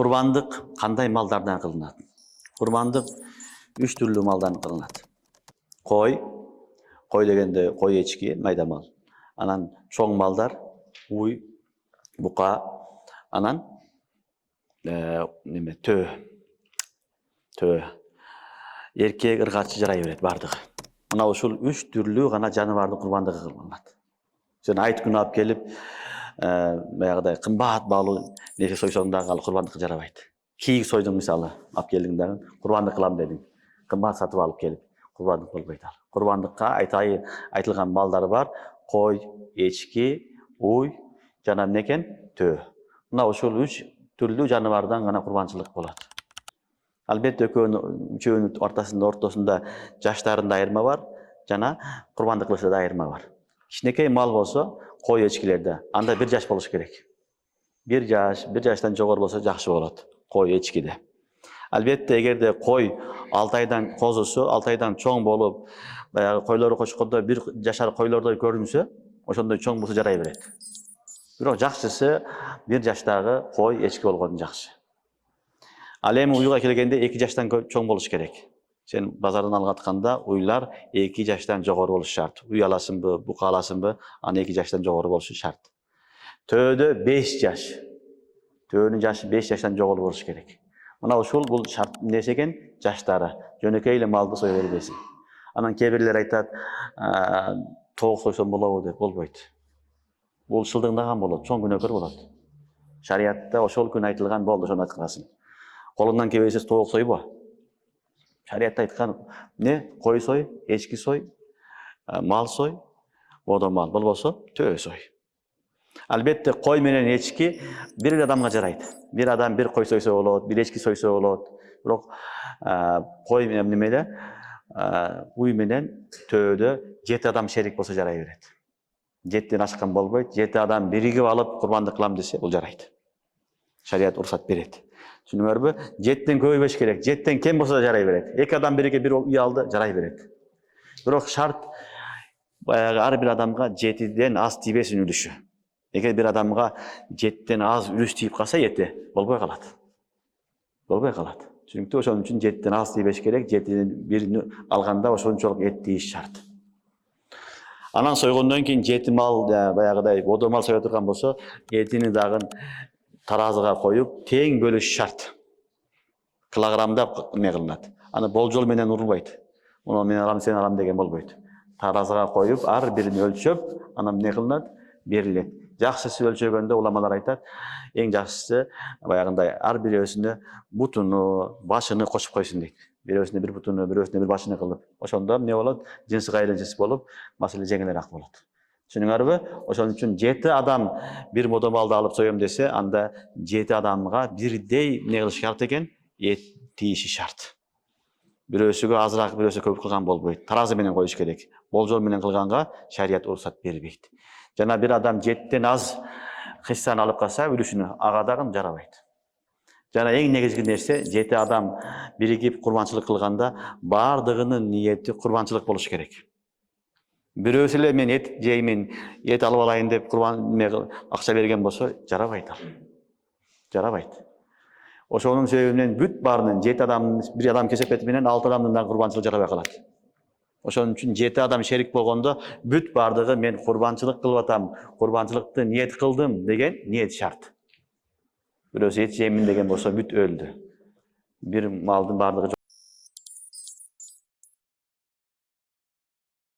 Kurbanlık qanday mallardan kılınat? Kurbanlık 3 türlü maldan kılınat. Koy degende koy echki, mayda mal. Anan çoğ mallar, uy, buqa, anan tö. Erkek ırgatçı jaray beret bardygy. Mına uşul 3 türlü gana janawardy kurbandygy kılınat. Sen ayt günü alып kelip, bayagıday kımbat bağlı nefes soysoğundan kurbanlık jarabaydı. Kiyik soydun misалы, alып keldiğinden kurbanlık kılam dedin. Kımbat satıp alıp kelip kurbanlık bolbaydı. Kurbanlıkka aytılgan maldары бар. Koy, echki, uy, jana neken tö. Mına uşul 3 türlü janawardan gana kurbançılık bolat. Albatta üçöөнүн ortasında жаштарында айырма бар, жана курбандык да айырма бар. Кичинекей мал болсо, koy echkilerde анда 1 жаш болуш керек. 1 жаштан жогору болсо жакшы болот, koy echkide. Albatta эгерде koy 6 aydan козусу 6 aydan чоң болуп, баягы койлору кочкондо 1 жашар койлордой көрүнсө, ошондой чоң болсо жарай берет. Бирок жакшысы 1 жаштагы koy echki болгону жакшы. Ал эми уйга келгенде 2 жаштан чоң болуш керек. Sen bazardan algatkanda uylar 2 yaştan jogorу болушу шарт. Uy alasınbы, buqa alasınbı, ana 2 yaştan jogorу болушу şart. Töödө 5 yaş. Töөнүн жашы 5 yaştan jogorу болуш керек. Мына ушул бул шарт нерсе экен, жаштары. Жөнөкөй эле малды сой бербесин. Анан кээ бирлер айтат, тоок сойсом болобу деп, болбойт. Бул шылдыңдаган болот, чоң күнөөкөр болот. Шариатта ошол күн айтылган болду, ошону айткансың. Колундан келбесе тоок сойбо. Şariatta aytkan ne? Koy soy, echki soy, mal soy, oda mal. Bolboso tö soy. Albatta koy menen echki bir adamga jarayt. Bir adam bir koy soysa bolot, bir echki soysa bolot. Bирок koy немеде uy menen töödө 7 adam şerik bolsa jaray berет. 7'den aşkan bolboyt. 7 adam birigip alıp kurbandyk kılam dese bul jarayt. Şariat уруксат берет. Түшүнүңөрбү? 7'den көбөйбөш керек. 7'den кем болсо да жарай берет. 2 адам бириге bir uy aldı, жарай берет. Бирок шарт баягы ар бир адамга 7'den аз тийбесин үлүшү. Эгер bir адамга 7'den аз үлүш тийип калса эти болбой калат. Болбой калат. Çünkü ошон үчүн 7'den az тийбеш керек. 7'den биrini алганда ошончолук эт тийиш шарт. Анан сойгондон кийин 7 мал баягыдай одо мал сое турган болсо, этини дагы таразыга коюп, тең бөлүш шарт. Килограммдап эме кылынат. Аны болжол менен урулбайт. Муну мен алам, сен алам деген болбойт. Таразыга коюп, ар бирин өлчөп, анан эмне кылынат? Берилет. Жакшысы өлчөгөндө уламалар айтат, эң жакшысы баягындай ар бирөөсүнө бутуну, башыны кошуп койсун дейт. Бирөөсүнө bir бутуну, бирөөсүнө bir башыны кылып. Ошондо эмне болот? Жынсык айланчысы болуп, маселе жеңилирээк болот. Түшүнүңөрбү? Ошон үчүн 7 адам bir moda malды алып соём десе, анда 7 адамга бирдей эмне кылыш шарт экен? Эт тийиши шарт. Бирөөсүгө азыраак, бирөөсү көп кылган болбойт. Таразы менен коюш керек. Болжол менен кылганга шарият уруксат бербейт. Жана bir адам 7'den az хиссан алып калса, үлүшүнү ага дагы жарабайт. Жана эң негизги нерсе 7 адам биригип курбанчылык кылганда бардыгынын ниети курбанчылык болуш керек. Бирөөсү эле мен эт жеймин, эт алып алайын деп курбан акча берген болсо, жарабайт ал. Жарабайт. Ошонун себебинен бүт баарынын 7 адам, bir адам кесепети менен 6 адамдын да курбанчылык жарабай калат. Ошон үчүн 7 адам шерик болгондо бүт бардыгы мен курбанчылык кылып атам, курбанчылыкты ниет кылдым деген ниет шарт. Бирөөсү эт жеймин деген болсо бүт өлдү. Bir malдын бардыгы